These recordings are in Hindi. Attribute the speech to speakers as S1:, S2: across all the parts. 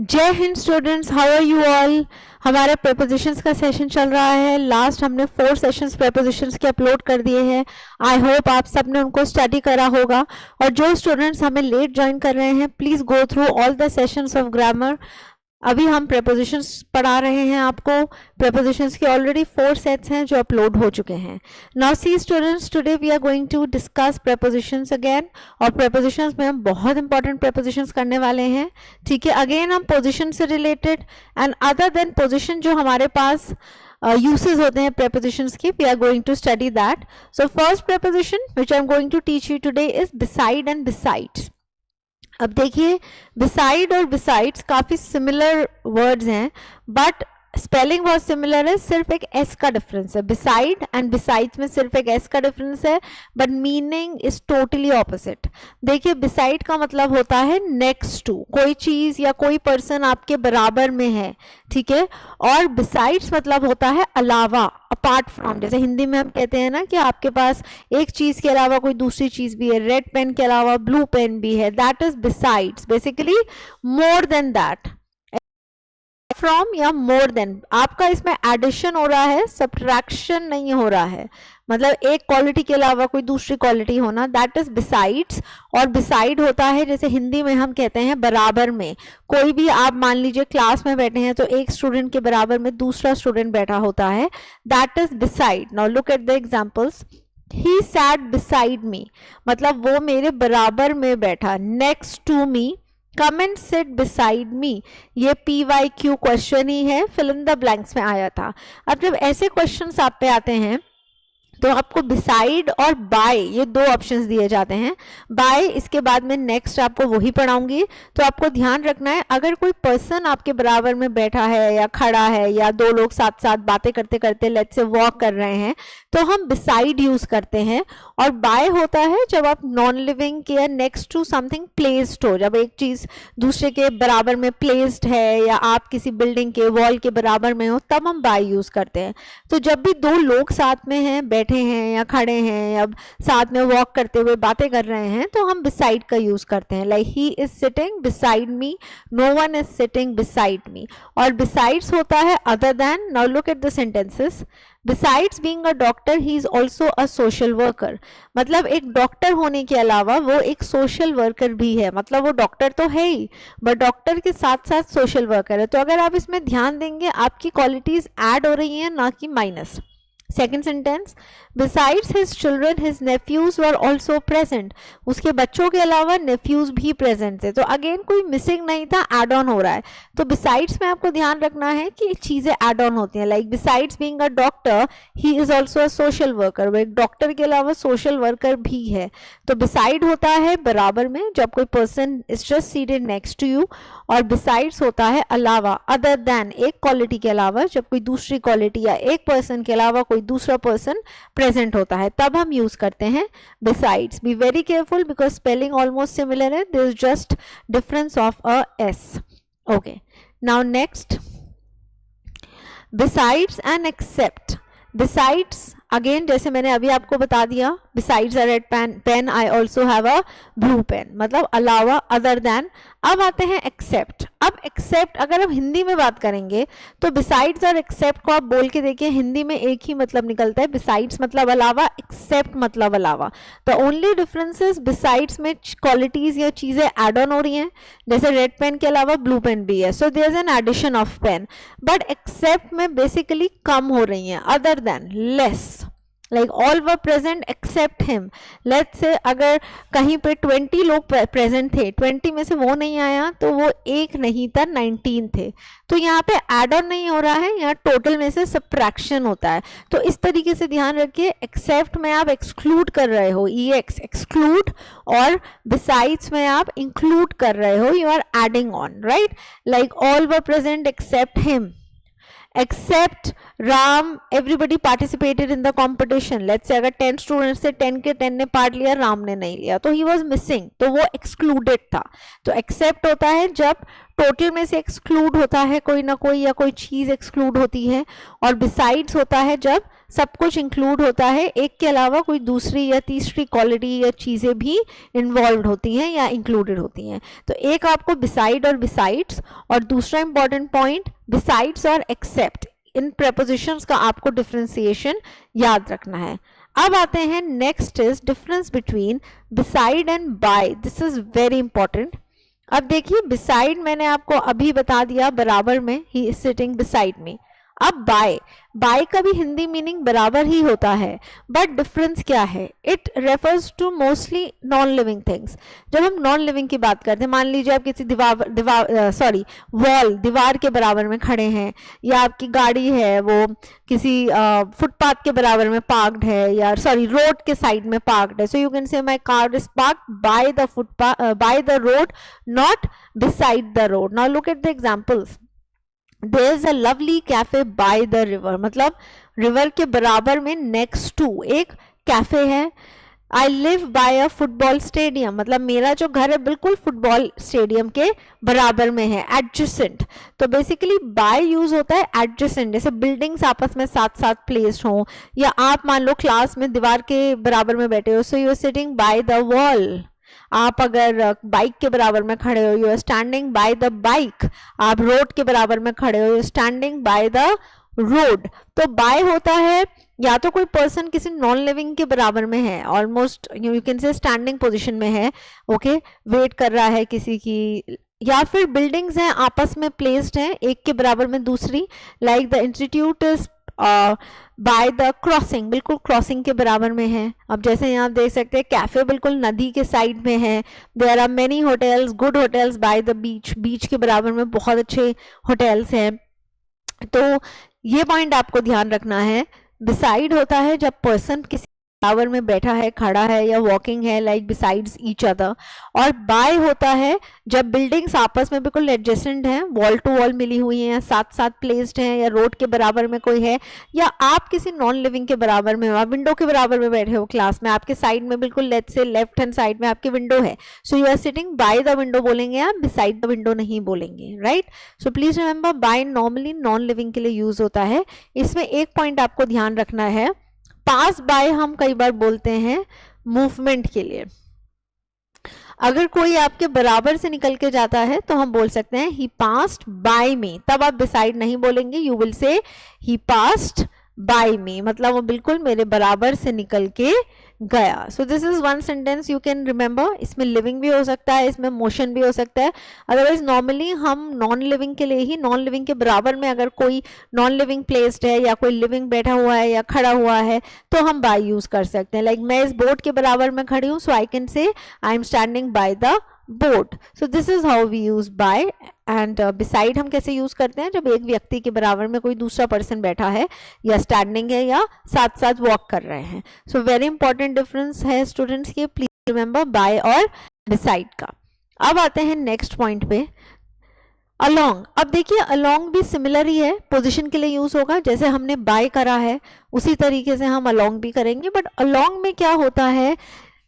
S1: जय हिंद students, how are you all. हमारा प्रेपोजिशंस का सेशन चल रहा है। लास्ट हमने 4 सेशंस प्रेपोजिशंस के अपलोड कर दिए हैं। आई होप आप सबने उनको स्टडी करा होगा। और जो स्टूडेंट्स हमें लेट ज्वाइन कर रहे हैं, please go through all the sessions of grammar. अभी हम प्रेपोजिशंस पढ़ा रहे हैं आपको। प्रेपोजिशंस के ऑलरेडी 4 सेट्स हैं जो अपलोड हो चुके हैं। Now see students, today we are going to discuss prepositions again. और प्रेपोजिशंस में हम बहुत इंपॉर्टेंट प्रेपोजिशंस करने वाले हैं। ठीक है, अगेन हम पोजिशन से related and other than position जो हमारे पास uses होते हैं prepositions के, we are going to study that. So first preposition which I am going to teach you today is beside and besides. अब देखिए, beside और besides काफी सिमिलर वर्ड्स हैं, बट स्पेलिंग बहुत सिमिलर है, सिर्फ एक एस का डिफरेंस है। beside एंड besides में सिर्फ एक एस का डिफरेंस है, but meaning is totally opposite. देखिए, beside का मतलब होता है नेक्स्ट टू, कोई चीज या कोई पर्सन आपके बराबर में है, ठीक है। और besides मतलब होता है अलावा, अपार्ट फ्रॉम। जैसे हिंदी में हम कहते हैं ना कि आपके पास एक चीज के अलावा कोई दूसरी चीज भी है, रेड पेन के अलावा ब्लू पेन भी है, that is besides, basically more than that, from या मोर देन। आपका इसमें एडिशन हो रहा है, सब्ट्रैक्शन नहीं हो रहा है। मतलब एक क्वालिटी के अलावा कोई दूसरी क्वालिटी होना, दैट इज बिसाइड्स। और बिसाइड होता है, जैसे हिंदी में हम कहते हैं बराबर में। कोई भी आप मान लीजिए क्लास में बैठे हैं तो एक स्टूडेंट के बराबर में दूसरा स्टूडेंट बैठा होता है, that is beside. Now look at the examples. He sat beside me, मतलब वो मेरे बराबर में बैठा, next to me. Come and sit beside me, ये PYQ क्वेश्चन ही है, फिल इन द ब्लैंक्स में आया था। अब जब ऐसे क्वेश्चंस आप पे आते हैं तो आपको बिसाइड और बाय, ये 2 ऑप्शंस दिए जाते हैं। बाय इसके बाद में नेक्स्ट आपको वही पढ़ाऊंगी। तो आपको ध्यान रखना है, अगर कोई पर्सन आपके बराबर में बैठा है या खड़ा है या 2 लोग साथ साथ बातें करते करते लेट्स से वॉक कर रहे हैं, तो हम बिसाइड यूज करते हैं। और बाय होता है जब आप नॉन लिविंग के नेक्स्ट टू समथिंग प्लेस्ड हो, जब एक चीज दूसरे के बराबर में प्लेस्ड है या आप किसी बिल्डिंग के वॉल के बराबर में हो, तब हम बाय यूज करते हैं। तो जब भी 2 लोग साथ में हैं, बैठे हैं या खड़े हैं या साथ में वॉक करते हुए बातें कर रहे हैं, तो हम बिसाइड का यूज करते हैं। Like he is sitting beside me, no one is sitting beside me. और बिसाइड्स होता है other than. Now look at the sentences. Besides being a doctor, he is also a social worker. मतलब एक डॉक्टर होने के अलावा वो एक सोशल वर्कर भी है। मतलब वो डॉक्टर तो है ही, बट डॉक्टर के साथ साथ सोशल वर्कर है। तो अगर आप इसमें ध्यान देंगे, आपकी क्वालिटीज ऐड हो रही हैं, ना कि minus. Second sentence, besides his children his nephews were also present. उसके बच्चों के अलावा नेफ्यूज भी प्रेजेंट थे। तो अगेन कोई मिसिंग नहीं था, एड ऑन हो रहा है। तो बिसाइड्स में आपको ध्यान रखना है कि चीजें एड ऑन होती हैं। Like besides being a doctor, he is also a social worker. वो एक डॉक्टर के अलावा सोशल वर्कर भी है। तो बिसाइड होता है बराबर में, जब कोई person is just seated next to you. और बिसाइड्स होता है अलावा, अदर देन, एक क्वालिटी के अलावा, जब कोई दूसरी क्वालिटी या एक पर्सन के अलावा कोई दूसरा पर्सन प्रेजेंट होता है, तब हम यूज करते हैं besides. Be very careful because spelling almost similar है, there is just difference of a S. Okay, now next, besides and except. Besides again, जैसे मैंने अभी आपको बता दिया, besides a red pen I also have a blue pen, मतलब अलावा, अदर देन। अब आते हैं एक्सेप्ट। अब एक्सेप्ट अगर हम हिंदी में बात करेंगे तो बिसाइड्स और एक्सेप्ट को आप बोल के देखिए, हिंदी में एक ही मतलब निकलता है। बिसाइड्स मतलब अलावा, एक्सेप्ट मतलब अलावा। The only difference is besides में क्वालिटीज या चीजें एड ऑन हो रही हैं, जैसे रेड पेन के अलावा ब्लू पेन भी है, so there is an addition of pen. But except में बेसिकली कम हो रही हैं, other than, less. Like all were present except him. Let's say अगर कहीं पे 20 लोग प्रेजेंट थे, 20 में से वो नहीं आया, तो वो एक नहीं था, 19 थे। तो यहाँ पे एड ऑन नहीं हो रहा है, यहाँ टोटल में से सब्ट्रैक्शन होता है। तो इस तरीके से ध्यान रखिए, एक्सेप्ट में आप एक्सक्लूड कर रहे हो, EX एक्सक्लूड, और बिसाइड्स में आप इंक्लूड कर रहे हो, you are adding on, right. Like all were present except him, except Ram, everybody participated in the competition. Let's say अगर 10 स्टूडेंट्स से 10 के 10 ने पार्ट लिया, राम ने नहीं लिया, तो he was missing, तो वो excluded था। तो एक्सेप्ट होता है जब टोटल में से एक्सक्लूड होता है कोई ना कोई, या कोई चीज एक्सक्लूड होती है। और बिसाइड्स होता है जब सब कुछ इंक्लूड होता है, एक के अलावा कोई दूसरी या तीसरी क्वालिटी या चीज़ें भी इन्वॉल्व होती हैं या इंक्लूडेड होती हैं। तो एक आपको बिसाइड और बिसाइड्स, और दूसरा इंपॉर्टेंट पॉइंट बिसाइड्स और एक्सेप्ट, इन prepositions का आपको डिफ्रेंसिएशन याद रखना है। अब आते हैं next is difference between beside and by. This is very important. अब देखिए बिसाइड मैंने आपको अभी बता दिया, बराबर में, ही इज सिटिंग बिसाइड मी। अब बाय, बाय का भी हिंदी मीनिंग बराबर ही होता है, बट डिफरेंस क्या है? It refers to mostly non living things. जब हम नॉन लिविंग की बात करते हैं, मान लीजिए आप किसी दीवार के बराबर में खड़े हैं, या आपकी गाड़ी है वो किसी फुटपाथ के बराबर में पार्क्ड है, या रोड के साइड में पार्क्ड है, so you can say my car is parked by the footpath, bye the road, not beside the road. Now look at the examples. There is a lovely cafe by the river, मतलब रिवर के बराबर में नेक्स्ट टू एक कैफे है। I live by a football stadium, मतलब मेरा जो घर है बिल्कुल फुटबॉल स्टेडियम के बराबर में है, adjacent। तो बेसिकली बाय यूज होता है adjacent, जैसे बिल्डिंग्स आपस में साथ साथ प्लेस्ड हो, या आप मान लो क्लास में दीवार के बराबर में बैठे हो, so you are sitting by the wall. आप अगर बाइक के बराबर में खड़े हो, you are standing by the bike. आप रोड के बराबर में खड़े हो, you are standing by the road. तो बाय होता है या तो कोई पर्सन किसी नॉन लिविंग के बराबर में है, almost you can say standing position में है, ओके, वेट कर रहा है किसी की, या फिर बिल्डिंग्स हैं आपस में प्लेस्ड हैं एक के बराबर में दूसरी, like the institute is by the crossing, बिल्कुल क्रॉसिंग के बराबर में है। अब जैसे यहाँ आप देख सकते हैं कैफे बिल्कुल नदी के साइड में है। There are many hotels, good hotels by the beach, beach के बराबर में बहुत अच्छे होटल्स हैं। तो ये पॉइंट आपको ध्यान रखना है। बिसाइड होता है जब पर्सन किसी टावर में बैठा है, खड़ा है, या वॉकिंग है, लाइक बिसाइड्स ईच अदर। और बाय होता है जब बिल्डिंग्स आपस में बिल्कुल एडजेसेंट हैं, वॉल टू वॉल मिली हुई हैं, साथ साथ प्लेस्ड हैं, या रोड के बराबर में कोई है, या आप किसी नॉन लिविंग के बराबर में हो, आप विंडो के बराबर में बैठे हो क्लास में, आपके साइड में बिल्कुल लेफ्ट से लेफ्ट हैंड साइड में आपकी विंडो है, so you are sitting by the window बोलेंगे आप, बिसाइड द विंडो नहीं बोलेंगे, right. So please remember by normally non living के लिए यूज होता है। इसमें एक पॉइंट आपको ध्यान रखना है, पास बाय हम कई बार बोलते हैं मूवमेंट के लिए। अगर कोई आपके बराबर से निकल के जाता है तो हम बोल सकते हैं ही पास्ड बाय मी, तब आप बिसाइड नहीं बोलेंगे, you will say he passed by मी, मतलब वो बिल्कुल मेरे बराबर से निकल के गया। सो this is one sentence you can remember. इसमें लिविंग भी हो सकता है, इसमें मोशन भी हो सकता है। अदरवाइज नॉर्मली हम नॉन लिविंग के लिए ही, नॉन लिविंग के बराबर में अगर कोई नॉन लिविंग प्लेस्ड है या कोई लिविंग बैठा हुआ है या खड़ा हुआ है तो हम बाय यूज कर सकते हैं। लाइक मैं इस बोर्ड के बराबर में खड़ी हूँ, सो I can say I am standing by the board. So this is how we use by. And beside हम कैसे यूज करते हैं? जब एक व्यक्ति के बराबर में कोई दूसरा पर्सन बैठा है, या स्टैंडिंग है, या साथ साथ वॉक कर रहे हैं। सो वेरी इंपॉर्टेंट डिफरेंस है स्टूडेंट्स के, प्लीज रिमेंबर बाय और बिसाइड का। अब आते हैं नेक्स्ट पॉइंट पे, अलोंग। अब देखिए अलोंग भी सिमिलर ही है, पोजीशन के लिए यूज होगा, जैसे हमने बाय करा है उसी तरीके से हम अलोंग भी करेंगे। बट अलोंग में क्या होता है,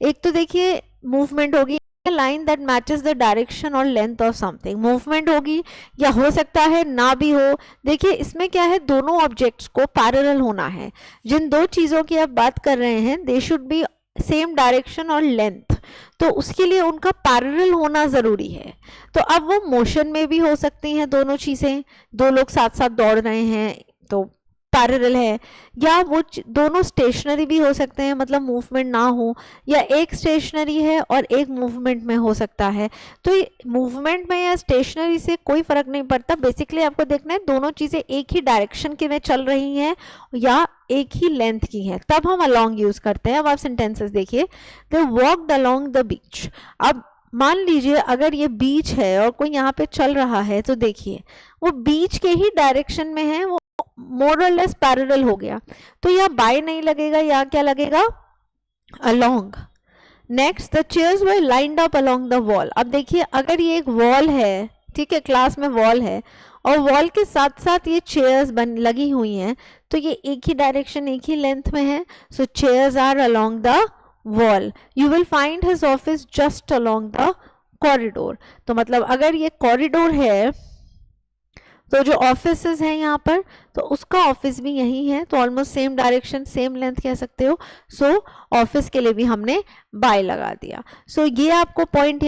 S1: एक तो देखिए मूवमेंट होगी, line that matches the direction और लेंथ ऑफ समथिंग, मूवमेंट होगी, या हो सकता है ना भी हो। देखिए इसमें क्या है, दोनों ऑब्जेक्ट्स को पैरेलल होना है। जिन दो चीजों की आप बात कर रहे हैं, they should be same direction और लेंथ, तो उसके लिए उनका पैरेलल होना जरूरी है। तो अब वो मोशन में भी हो सकती हैं दोनों चीजें, दो लोग साथ साथ दौड़ रहे हैं तो पैरेलल है, या वो दोनों स्टेशनरी भी हो सकते हैं, मतलब मूवमेंट ना हो, या एक स्टेशनरी है और एक मूवमेंट में हो सकता है। तो मूवमेंट में या स्टेशनरी से कोई फर्क नहीं पड़ता, बेसिकली आपको देखना है दोनों चीजें एक ही डायरेक्शन के में चल रही हैं या एक ही लेंथ की है, तब हम अलोंग यूज करते हैं। अब आप सेंटेंसेस देखिए, दे वॉक्ड अलोंग द बीच। अब मान लीजिए अगर ये बीच है और कोई यहाँ पे चल रहा है, तो देखिए वो बीच के ही डायरेक्शन में है, वो मोर और लेस पैरेलल हो गया, तो यहाँ बाय नहीं लगेगा, यहाँ क्या लगेगा, along. Next, the chairs were lined up along the wall. अब देखिए अगर ये एक वॉल है, ठीक है, क्लास में वॉल है और वॉल के साथ साथ ये चेयर्स लगी हुई हैं, तो ये एक ही डायरेक्शन एक ही लेंथ में है, so chairs are along the wall. You will find his office just along the corridor. तो मतलब अगर ये कॉरिडोर है तो जो ऑफिसेस हैं यहाँ पर, तो उसका ऑफिस भी यही है, तो almost same direction same length कह सकते हो। सो ऑफिस के लिए भी हमने बाय लगा दिया। सो ये आपको पॉइंट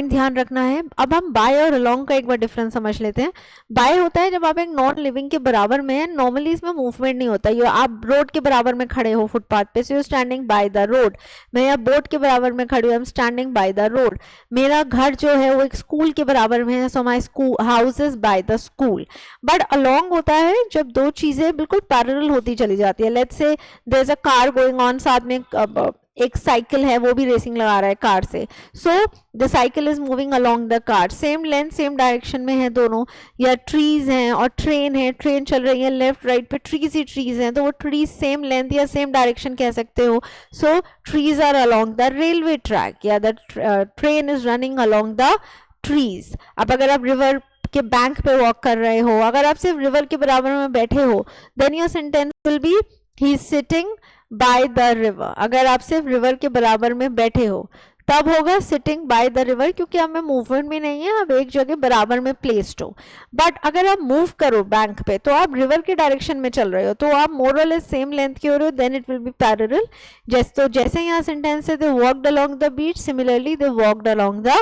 S1: ध्यान रखना है। अब हम बाय और अलोंग का एक बार डिफरेंस समझ लेते हैं। बाय होता है जब आप एक नॉन लिविंग के बराबर में है, नॉर्मली इसमें मूवमेंट नहीं होता। ये आप रोड के बराबर में खड़े हो फुटपाथ पे, so you standing by the road. मैं यहाँ बोट के बराबर में खड़ी हूँ, आई am standing by the road. मेरा घर जो है वो एक स्कूल के बराबर में है, so my school house is by the school. But along होता है जब दो चीजें बिल्कुल पैरेलल होती चली जाती है। Let's say there is a car going on, साथ में एक साइकिल है वो भी रेसिंग लगा रहा है कार से, so the cycle is moving along the car, same length same direction में है दोनों। या ट्रीज हैं और ट्रेन है, ट्रेन चल रही है लेफ्ट राइट पे, ट्रीज ही ट्रीज हैं, तो वो ट्रीज सेम लेंथ या सेम डायरेक्शन कह सकते हो। So trees are along the railway track या the train is running along the trees. अब अगर आप रिवर के बैंक पे वॉक कर रहे हो, अगर आप सिर्फ रिवर के बराबर में बैठे हो, then your sentence will be he is sitting by the river. अगर आप सिर्फ रिवर के बराबर में बैठे हो तब होगा सिटिंग बाय द रिवर, क्योंकि आप में मूवमेंट भी नहीं है, आप एक जगह बराबर में प्लेस्ड हो। बट अगर आप मूव करो बैंक पे तो आप रिवर के डायरेक्शन में चल रहे हो, तो आप मोर और लेस सेम लेंथ के हो रहे हो, then it will be parallel. जैसे यहाँ सेंटेंस है they walked along the beach, similarly they walked along the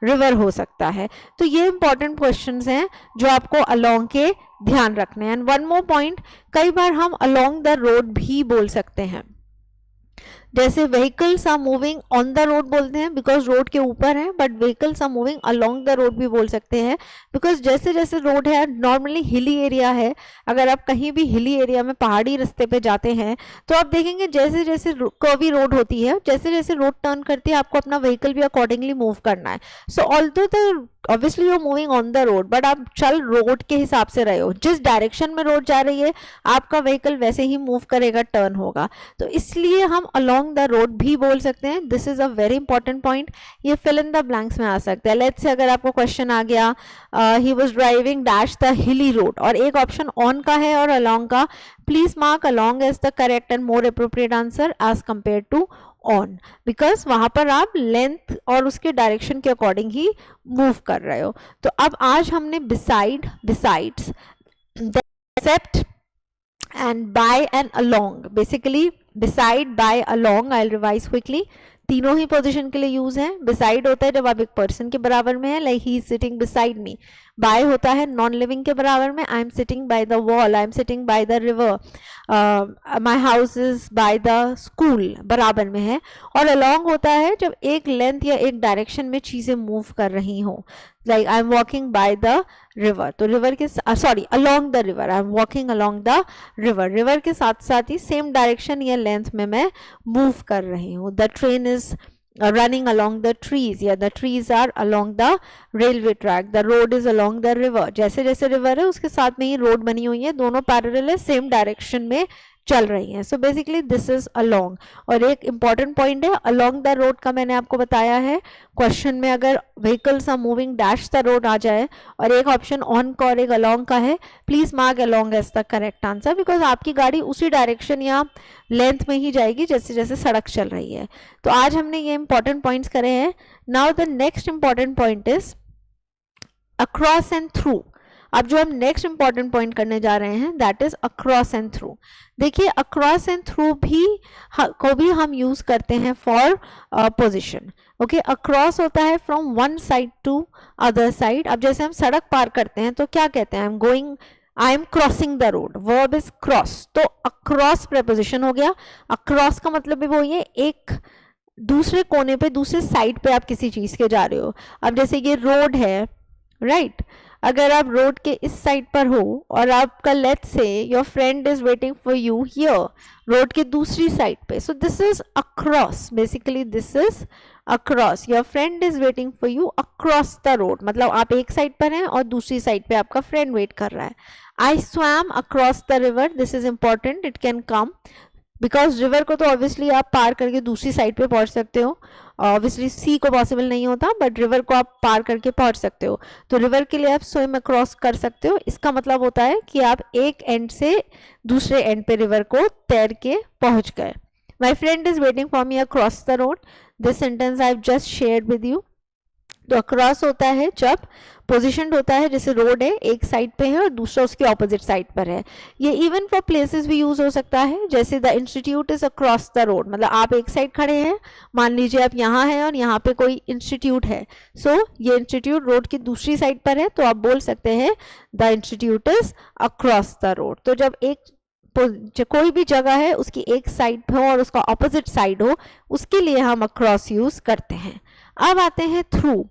S1: river हो सकता है। तो ये इंपॉर्टेंट क्वेश्चंस हैं जो आपको अलोंग के ध्यान रखने हैं। एंड वन मोर पॉइंट, कई बार हम अलोंग द रोड भी बोल सकते हैं। जैसे vehicles are moving on the road बोलते हैं बिकॉज रोड के ऊपर है, but vehicles are moving along the road भी बोल सकते हैं बिकॉज जैसे जैसे रोड है, नॉर्मली हिली एरिया है, अगर आप कहीं भी हिली एरिया में पहाड़ी रास्ते पे जाते हैं तो आप देखेंगे जैसे जैसे कर्वी रोड होती है, जैसे जैसे रोड टर्न करती है, आपको अपना व्हीकल भी अकॉर्डिंगली मूव करना है। सो although the obviously you moving on the road, but आप चल रोड के हिसाब से रहे हो, जिस डायरेक्शन में रोड जा रही है आपका व्हीकल वैसे ही मूव करेगा, टर्न होगा, तो इसलिए हम अलोंग द रोड भी बोल सकते हैं। This is a very important point, ये फिल इन द ब्लैंक्स में आ सकता है। लेट्स से अगर आपको क्वेश्चन आ गया he was driving dash the hilly road, और एक ऑप्शन ऑन का है और अलोंग का, please mark along as the correct and more appropriate answer as compare to on, because वहां पर आप लेंथ और उसके डायरेक्शन के अकॉर्डिंग ही मूव कर रहे हो। तो अब आज हमने beside, besides, except and by and along, basically beside, by, along, I revise quickly, तीनों ही पोजीशन के लिए यूज है। बिसाइड होता है जब आप एक पर्सन के बराबर में है, like he is sitting beside me. By होता है नॉन लिविंग के बराबर में, I am sitting by the wall, I am sitting by the river, my house is by the school, बराबर में है। और अलोंग होता है जब एक लेंथ या एक डायरेक्शन में चीजें मूव कर रही हो, like I am walking by the river, तो रिवर के sorry along the river, I am walking along the river, river के साथ साथ ही सेम डायरेक्शन या लेंथ में मैं मूव कर रही हूँ। The train is running along the trees, या the trees are along the railway track, the road is along the river, जैसे जैसे रिवर है उसके साथ में ही रोड बनी हुई है, दोनों पैरेलल है, सेम डायरेक्शन में चल रही हैं। So basically this is along. और एक इंपॉर्टेंट पॉइंट है अलोंग द रोड का, मैंने आपको बताया है क्वेश्चन में अगर vehicles are moving dash the road आ जाए और एक ऑप्शन ऑन का और एक अलोंग का है, please mark along as the correct answer, because आपकी गाड़ी उसी डायरेक्शन या लेंथ में ही जाएगी जैसे जैसे सड़क चल रही है। तो आज हमने ये इंपॉर्टेंट पॉइंट्स करे हैं। Now the next important point is across and through. अब जो हम नेक्स्ट इंपॉर्टेंट पॉइंट करने जा रहे हैं that is across and through. देखिए अक्रॉस एंड थ्रू भी को भी हम यूज करते हैं फॉर पोजीशन। ओके, अक्रॉस होता है from one side to other side. अब जैसे हम सड़क पार करते हैं तो क्या कहते हैं, I M crossing the road, verb is cross, तो अक्रॉस प्रेपोजिशन हो गया। अक्रॉस का मतलब भी वो ये एक दूसरे कोने पे, दूसरे साइड पे आप किसी चीज के जा रहे हो। अब जैसे ये रोड है, राइट, अगर आप रोड के इस साइड पर हो और आपका let's say your friend is waiting for you here, road के दूसरी साइड पे, सो this is across, basically this is across, your friend is waiting for you across the road, मतलब आप एक साइड पर हैं और दूसरी साइड पे आपका फ्रेंड वेट कर रहा है। आई swum across the river, this is important, it can come because river को तो ऑब्वियसली आप पार करके दूसरी साइड पे पहुंच सकते हो, ऑब्वियसली सी को पॉसिबल नहीं होता, बट रिवर को आप पार करके पहुंच सकते हो। तो रिवर के लिए आप स्विम अक्रॉस कर सकते हो, इसका मतलब होता है कि आप एक एंड से दूसरे एंड पे रिवर को तैर के पहुंच गए। My friend is waiting for me across the road, this sentence I have just shared with you. तो अक्रॉस होता है जब पोजिशनड होता है, जैसे रोड है एक साइड पे है और दूसरा उसकी ऑपोजिट साइड पर है। ये इवन फॉर प्लेसेस भी यूज हो सकता है, जैसे the institute is across the road, मतलब आप एक साइड खड़े हैं, मान लीजिए आप यहाँ हैं और यहाँ पे कोई इंस्टीट्यूट है, सो ये इंस्टीट्यूट रोड की दूसरी साइड पर है, तो आप बोल सकते हैं the institute is across the road. तो जब कोई भी जगह है उसकी एक साइड हो और उसका ऑपोजिट साइड हो, उसके लिए हम अक्रॉस यूज करते हैं। अब आते हैं थ्रू।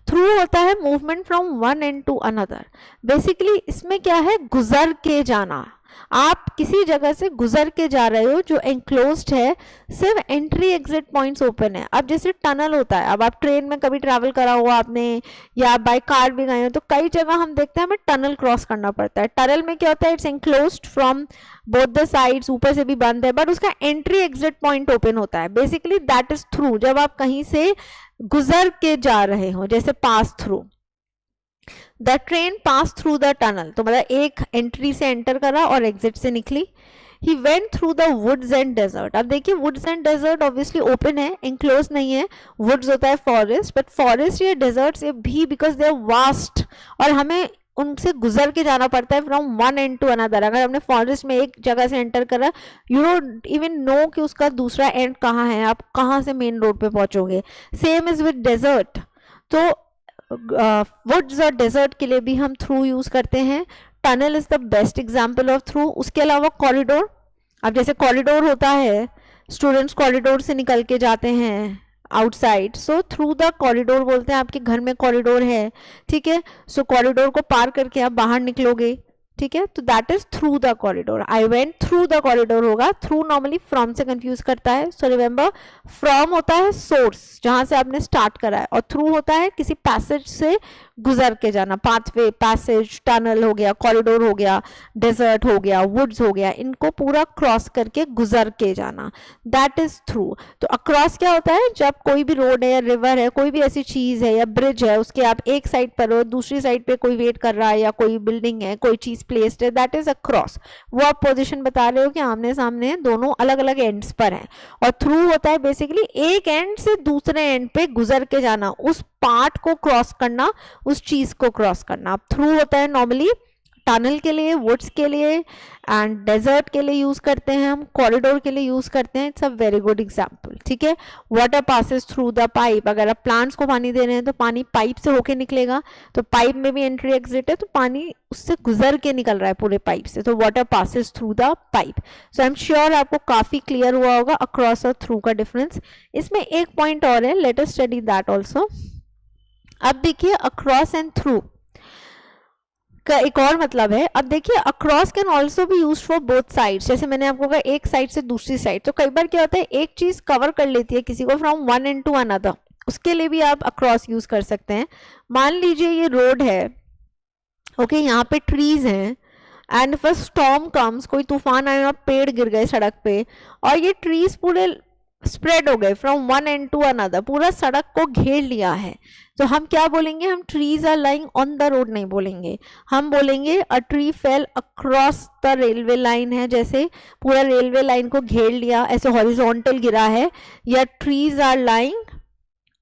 S1: थ्रू होता है movement from one end to another. Basically इसमें क्या है, गुजर के जाना। आप किसी जगह से गुजर के जा रहे हो जो एंक्लोज्ड है, सिर्फ एंट्री एग्जिट पॉइंट्स ओपन है। अब जैसे टनल होता है, अब आप ट्रेन में कभी ट्रैवल करा हुआ आपने या आप बाय कार भी गए हो, तो कई जगह हम देखते हैं हमें टनल क्रॉस करना पड़ता है। टनल में क्या होता है, it's enclosed from both the sides, ऊपर से भी बंद है, बट उसका एंट्री एग्जिट पॉइंट ओपन होता है। बेसिकली दैट इज थ्रू, जब आप कहीं से गुजर के जा रहे हो, जैसे pass through. The train pass through the tunnel, तो मतलब एक एंट्री से एंटर करा और एग्जिट से निकली। He went through the woods and desert. अब देखिए woods and desert obviously open है, एंक्लोज नहीं है। वुड्स होता है फॉरेस्ट, बट फॉरेस्ट या डेजर्ट से भी बिकॉज दे आर वास्ट और हमें उनसे गुजर के जाना पड़ता है from one end to another. अगर हमने फॉरेस्ट में एक जगह से एंटर करा, यू डोंट इवन नो कि उसका दूसरा एंड कहाँ है, आप कहाँ से मेन रोड पे पहुंचोगे। Same is with desert. तो वुड्स और डेजर्ट के लिए भी हम थ्रू यूज करते हैं। Tunnel is the best example of through. उसके अलावा कॉरिडोर। अब जैसे कॉरिडोर होता है, स्टूडेंट्स कॉरिडोर से निकल के जाते हैं outside, so through the corridor बोलते हैं। आपके घर में कॉरिडोर है, ठीक है, सो कॉरिडोर को पार करके आप बाहर निकलोगे, ठीक है, तो that is through the corridor. I went through the corridor होगा। थ्रू नॉर्मली फ्रॉम से कंफ्यूज करता है, सो रिमेंबर फ्रॉम होता है सोर्स, जहां से आपने स्टार्ट करा है, और थ्रू होता है किसी पैसेज से गुजर के जाना। पाथवे, पैसेज, टनल हो गया, कॉरिडोर हो गया, डेजर्ट हो गया, वुड्स हो गया, इनको पूरा क्रॉस करके गुजर के जाना, दैट इज थ्रू। तो अक्रॉस क्या होता है, जब कोई भी रोड है या रिवर है, कोई भी ऐसी चीज है या ब्रिज है, उसके आप एक साइड पर हो, दूसरी साइड पे कोई वेट कर रहा है या कोई बिल्डिंग है, कोई चीज प्लेस्ड है, दैट इज अक्रॉस। वो आप पोजिशन बता रहे हो कि आमने सामने दोनों अलग अलग एंड्स पर हैं। और थ्रू होता है बेसिकली एक एंड से दूसरे एंड पे गुजर के जाना, उस पार्ट को क्रॉस करना, उस चीज को क्रॉस करना। थ्रू होता है नॉर्मली टनल के लिए, वुड्स के लिए एंड डेजर्ट के लिए यूज करते हैं हम, कॉरिडोर के लिए यूज करते हैं। It's a very good example, ठीक है। Water passes through the pipe. अगर आप प्लांट्स को पानी दे रहे हैं तो पानी पाइप से होके निकलेगा, तो पाइप में भी एंट्री एग्जिट है, तो पानी उससे गुजर के निकल रहा है पूरे पाइप से, तो water passes through the pipe. So I am sure आपको काफी क्लियर हुआ होगा अक्रॉस और थ्रू का डिफरेंस। इसमें एक पॉइंट और है, let us study that also. अब देखिए अक्रॉस एंड थ्रू का एक और मतलब है। अब देखिए across can also be use for both sides. जैसे मैंने आपको कहा एक साइड से दूसरी साइड, तो कई बार क्या होता है एक चीज कवर कर लेती है किसी को from one end to another, उसके लिए भी आप अक्रॉस यूज कर सकते हैं। मान लीजिए ये रोड है, ओके, यहाँ पे ट्रीज हैं एंड फर्स्ट स्टॉर्म कम्स, कोई तूफान आया, पेड़ गिर गए सड़क पे और ये ट्रीज पूरे स्प्रेड हो गए from one end to another, पूरा सड़क को घेर लिया है। तो हम क्या बोलेंगे, हम trees are lying on the road नहीं बोलेंगे, हम बोलेंगे a tree fell across the railway line है, जैसे पूरा रेलवे लाइन को घेर लिया, ऐसे हॉरिजॉन्टल गिरा है, या trees are lying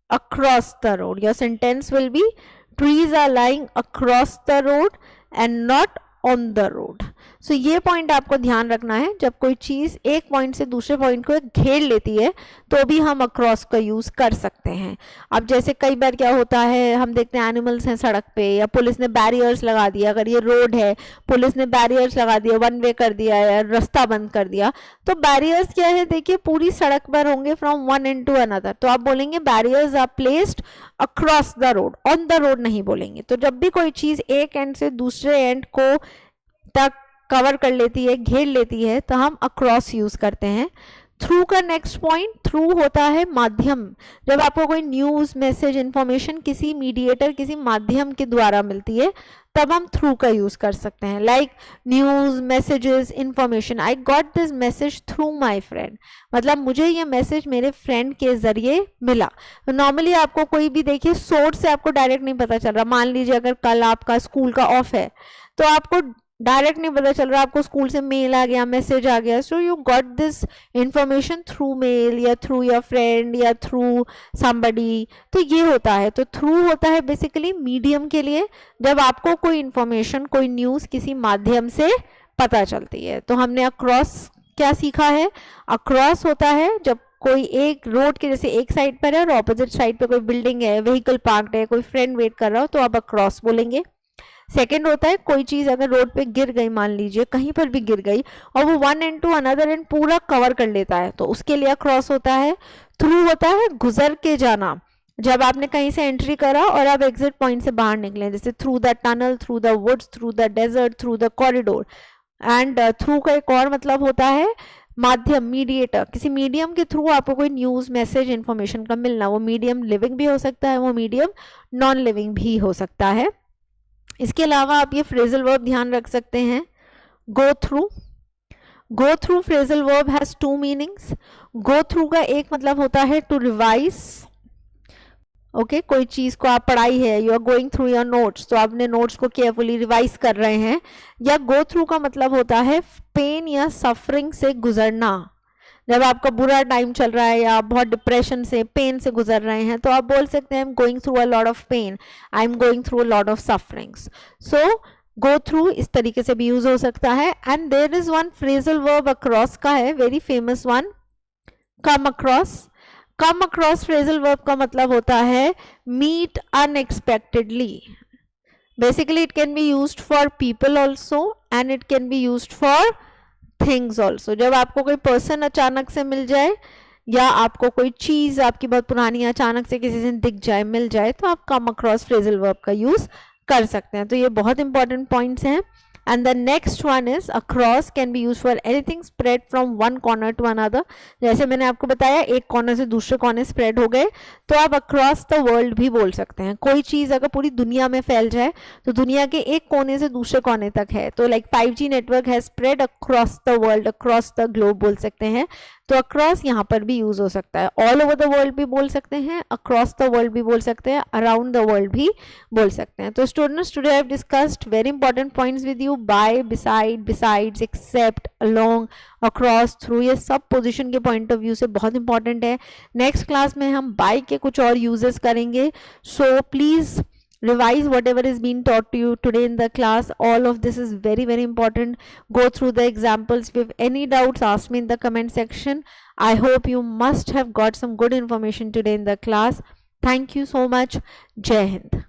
S1: across the road. Your sentence will be trees are lying across the road and not on the road. So ये पॉइंट आपको ध्यान रखना है, जब कोई चीज एक पॉइंट से दूसरे पॉइंट को घेर लेती है तो भी हम अक्रॉस का यूज कर सकते हैं। अब जैसे कई बार क्या होता है, हम देखते हैं एनिमल्स हैं सड़क पे, या पुलिस ने बैरियर्स लगा दिया, अगर ये रोड है पुलिस ने बैरियर्स लगा दिया, वन वे कर दिया या रास्ता बंद कर दिया, तो बैरियर्स क्या है, देखिए पूरी सड़क पर होंगे from one end to another, तो आप बोलेंगे barriers are placed across the road, on the road नहीं बोलेंगे। तो जब भी कोई चीज एक एंड से दूसरे एंड को तक कवर कर लेती है, घेर लेती है, तो हम अक्रॉस यूज करते हैं। थ्रू का नेक्स्ट पॉइंट, थ्रू होता है माध्यम। जब आपको कोई न्यूज, मैसेज, इंफॉर्मेशन किसी मीडिएटर, किसी माध्यम के द्वारा मिलती है, तब हम थ्रू का यूज कर सकते हैं। Like news, messages, information, I got this message through my friend, मतलब मुझे ये मैसेज मेरे फ्रेंड के जरिए मिला। तो नॉर्मली आपको कोई भी देखिए सोर्स से आपको डायरेक्ट नहीं पता चल रहा। मान लीजिए अगर कल आपका स्कूल का ऑफ है तो आपको डायरेक्ट नहीं पता चल रहा, आपको स्कूल से मेल आ गया, मैसेज आ गया, so you got this information through mail या थ्रू योर फ्रेंड या थ्रू समबडी, तो ये होता है। तो थ्रू होता है बेसिकली मीडियम के लिए, जब आपको कोई इंफॉर्मेशन, कोई न्यूज़ किसी माध्यम से पता चलती है। तो हमने अक्रॉस क्या सीखा है? अक्रॉस होता है जब कोई एक रोड के जैसे एक साइड पर है और ऑपोजिट साइड पे कोई बिल्डिंग है, व्हीकल पार्क्ड है, कोई फ्रेंड वेट कर रहा हो, तो आप अक्रॉस बोलेंगे। सेकेंड होता है कोई चीज अगर रोड पे गिर गई, मान लीजिए कहीं पर भी गिर गई और वो one end to another end पूरा कवर कर लेता है, तो उसके लिए अक्रॉस होता है। थ्रू होता है गुजर के जाना, जब आपने कहीं से एंट्री करा और आप एग्जिट पॉइंट से बाहर निकले, जैसे through the tunnel, through the woods, through the desert, through the corridor. And through का एक और मतलब होता है माध्यम, मीडिएटर, किसी मीडियम के थ्रू आपको कोई न्यूज़, मैसेज, इंफॉर्मेशन का मिलना। वो मीडियम लिविंग भी हो सकता है, वो मीडियम नॉन लिविंग भी हो सकता है। इसके अलावा आप ये फ्रेजल वर्ब ध्यान रख सकते हैं, go through. Go through phrasal verb has two meanings. Go through का एक मतलब होता है टू रिवाइज, ओके, कोई चीज को आप पढ़ाई है, you are going through your notes, तो आपने नोट्स को केयरफुली रिवाइज कर रहे हैं। या गो थ्रू का मतलब होता है पेन या सफरिंग से गुजरना, जब आपका बुरा टाइम चल रहा है या आप बहुत डिप्रेशन से, पेन से गुजर रहे हैं, तो आप बोल सकते हैं I am going through a lot of pain, I am going through a lot of sufferings. So go through इस तरीके से भी यूज हो सकता है। And there is one phrasal verb across का है, very famous one, come across. Come across phrasal verb का मतलब होता है meet unexpectedly. Basically it can be used for people also and it can be used for things also. जब आपको कोई पर्सन अचानक से मिल जाए या आपको कोई चीज आपकी बहुत पुरानी अचानक से किसी दिन दिख जाए, मिल जाए, तो आप कम अक्रॉस फ्रेजल वर्ब का यूज कर सकते हैं। तो ये बहुत इंपॉर्टेंट पॉइंट्स हैं। And the next one is across can be use for anything spread from one corner to another. जैसे मैंने आपको बताया एक कॉर्नर से दूसरे कॉर्नर स्प्रेड हो गए, तो आप अक्रॉस द वर्ल्ड भी बोल सकते हैं। कोई चीज अगर पूरी दुनिया में फैल जाए तो दुनिया के एक कोने से दूसरे कोने तक है, तो लाइक 5G नेटवर्क है spread across the world, across the globe बोल सकते हैं। तो अक्रॉस यहाँ पर भी यूज हो सकता है, ऑल ओवर द वर्ल्ड भी बोल सकते हैं, अक्रॉस द वर्ल्ड भी बोल सकते हैं, अराउंड द वर्ल्ड भी बोल सकते हैं। तो students, today I have discussed very important points with you, by, beside, besides, except, along, across, through, ये सब पोजीशन के पॉइंट ऑफ व्यू से बहुत इंपॉर्टेंट है। नेक्स्ट क्लास में हम बाय के कुछ और यूजेस करेंगे, so please revise whatever is being taught to you today in the class. All of this is very, very important. Go through the examples. If you have any doubts, ask me in the comment section. I hope you must have got some good information today in the class. Thank you so much. Jai Hind.